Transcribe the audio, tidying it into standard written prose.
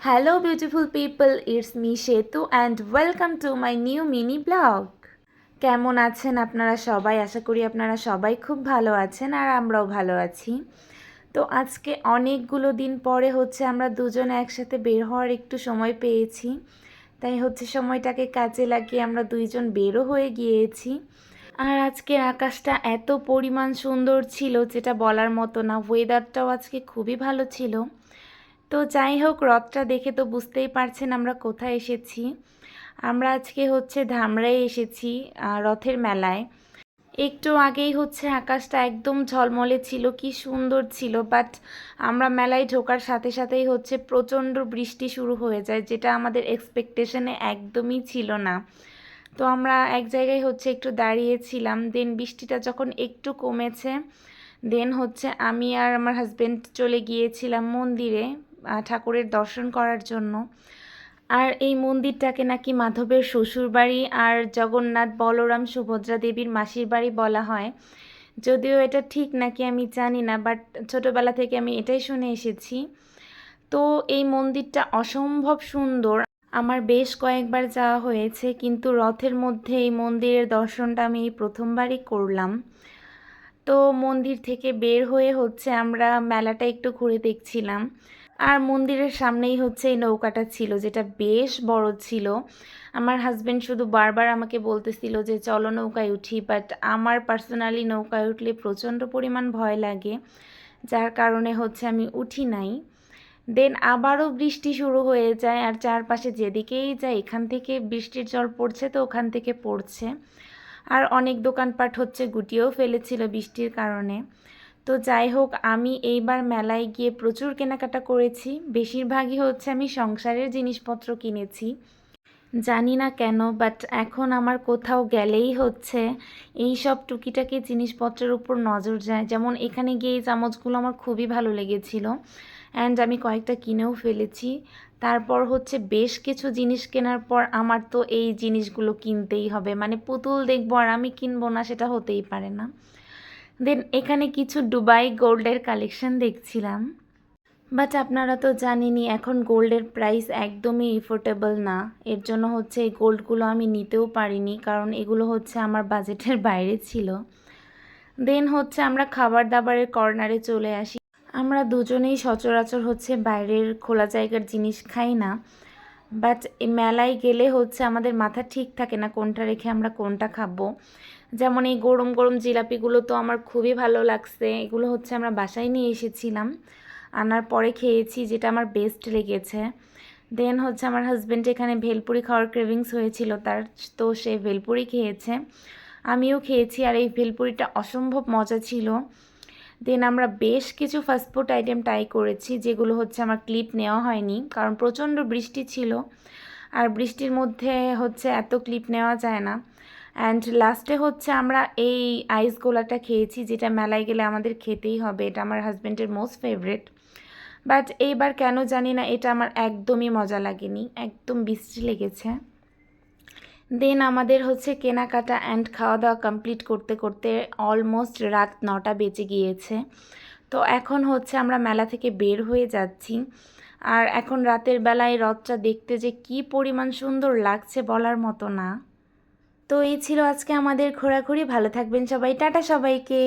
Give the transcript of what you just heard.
Hello, beautiful people. It's me, Shetu, and welcome to my new mini blog. কেমন আছেন আপনারা সবাই? আশা করি আপনারা সবাই খুব ভালো আছেন আর আমরাও ভালো আছি। তো আজকে অনেকগুলো দিন পরে আমরা দুজনে একসাথে বের হওয়ার একটু সময় পেয়েছি। তাই সময়টাকে কাজে লাগিয়ে আমরা দুইজন বেরও হয়ে গিয়েছি। আর আজকের আকাশটা এত পরিমাণ সুন্দর ছিল যেটা বলার মতো না। ওয়েদারটাও আজকে খুবই ভালো ছিল। তো যাই হোক, রথটা দেখে তো বুঝতেই পারছেন আমরা কোথায় এসেছি। আমরা আজকে ধামরাই এসেছি রথের মেলায়। একটু আগেই আকাশটা একদম ঝলমলে ছিল, কি সুন্দর ছিল। বাট আমরা মেলায় ঢোকার সাথে সাথেই প্রচণ্ড বৃষ্টি শুরু হয়ে যায়, যেটা আমাদের এক্সপেকটেশনে একদমই ছিল না। তো আমরা এক জায়গায় একটু দাঁড়িয়েছিলাম। দেন বৃষ্টিটা যখন একটু কমেছে, দেন আমি আর আমার হাজব্যান্ড চলে গিয়েছিলাম মন্দিরে ঠাকুরের দর্শন করার জন্য। আর এই মন্দিরটাকে নাকি মাধবের শ্বশুরবাড়ি আর জগন্নাথ, বলরাম, সুভদ্রা দেবীর মাসির বাড়ি বলা হয়। যদিও এটা ঠিক নাকি আমি জানি না, বাট ছোটোবেলা থেকে আমি এটাই শুনে এসেছি। তো এই মন্দিরটা অসম্ভব সুন্দর। আমার বেশ কয়েকবার যাওয়া হয়েছে, কিন্তু রথের মধ্যে এই মন্দিরের দর্শনটা আমি এই প্রথমবারই করলাম। তো মন্দির থেকে বের হয়ে আমরা মেলাটা একটু ঘুরে দেখছিলাম। আর মন্দিরের সামনেই এই নৌকাটা ছিল, যেটা বেশ বড় ছিল। আমার হাজব্যান্ড শুধু বারবার আমাকে বলতেছিল যে চলো নৌকায় উঠি, বাট আমার পার্সোনালি নৌকায় উঠলে প্রচণ্ড পরিমাণ ভয় লাগে, যার কারণে আমি উঠি নাই। দেন আবারও বৃষ্টি শুরু হয়ে যায়, আর চারপাশে যেদিকেই যায় এখান থেকে বৃষ্টির জল পড়ছে, তো ওখান থেকে পড়ছে। আর অনেক দোকানপাট গুটিয়েও ফেলেছিল বৃষ্টির কারণে। তো যাই হোক, আমি এইবার মেলায় গিয়ে প্রচুর কেনাকাটা করেছি। বেশিরভাগই আমি সংসারের জিনিসপত্র কিনেছি। জানি না কেন, বাট এখন আমার কোথাও গেলেই এই সব টুকিটাকি জিনিসপত্রের উপর নজর যায়। যেমন এখানে গিয়ে এই চামচগুলো আমার খুবই ভালো লেগেছিল, অ্যান্ড আমি কয়েকটা কিনেও ফেলেছি। তারপর বেশ কিছু জিনিস কেনার পর আমার তো এই জিনিসগুলো কিনতেই হবে, মানে পুতুল দেখবো আর আমি কিনবো না, সেটা হতেই পারে না। দেন এখানে কিছু দুবাই গোল্ডের কালেকশন দেখছিলাম। বাট আপনারা তো জানেনই এখন গোল্ডের প্রাইস একদমই এফোর্ডেবল না। এর জন্য এই গোল্ডগুলো আমি নিতেও পারিনি, কারণ এগুলো আমার বাজেটের বাইরে ছিল। দেন আমরা খাবার দাবারের কর্নারে চলে আসি। আমরা দুজনেই সচরাচর বাইরের খোলা জায়গার জিনিস খাই না, বাট এই মেলায় গেলে আমাদের মাথা ঠিক থাকে না কোনটা রেখে আমরা কোনটা খাবো। যেমন এই গরম গরম জিলাপিগুলো তো আমার খুবই ভালো লাগছে। এগুলো আমরা বাসায় নিয়ে এসেছিলাম, আনার পরে খেয়েছি, যেটা আমার বেস্ট লেগেছে। দেন আমার হাজব্যান্ড এখানে ভেলপুরি খাওয়ার ক্রেভিংস হয়েছিল তার, তো সে ভেলপুরি খেয়েছে, আমিও খেয়েছি। আর এই ভেলপুরিটা অসম্ভব মজা ছিল। দেন আমরা বেশ কিছু ফাস্টফুড আইটেম ট্রাই করেছি, যেগুলো আমার ক্লিপ নেওয়া হয়নি, কারণ প্রচণ্ড বৃষ্টি ছিল, আর বৃষ্টির মধ্যে এত ক্লিপ নেওয়া যায় না। অ্যান্ড লাস্টে আমরা এই আইস গোলাটা খেয়েছি, যেটা মেলায় গেলে আমাদের খেতেই হবে। এটা আমার হাজব্যান্ডের মোস্ট ফেভারেট, বাট এইবার কেন জানি না এটা আমার একদমই মজা লাগেনি, একদম বিশ্রী লেগেছে। দেন আমাদের কেনাকাটা অ্যান্ড খাওয়া দাওয়া কমপ্লিট করতে করতে অলমোস্ট রাত 9টা বেজে গিয়েছে। তো এখন আমরা মেলা থেকে বের হয়ে যাচ্ছি। আর এখন রাতের বেলায় রথটা দেখতে যে কি পরিমাণ সুন্দর লাগছে বলার মতো না। তো এই ছিল আজকে আমাদের ঘোরাঘুরি। ভালো থাকবেন সবাই, টাটা সবাইকে।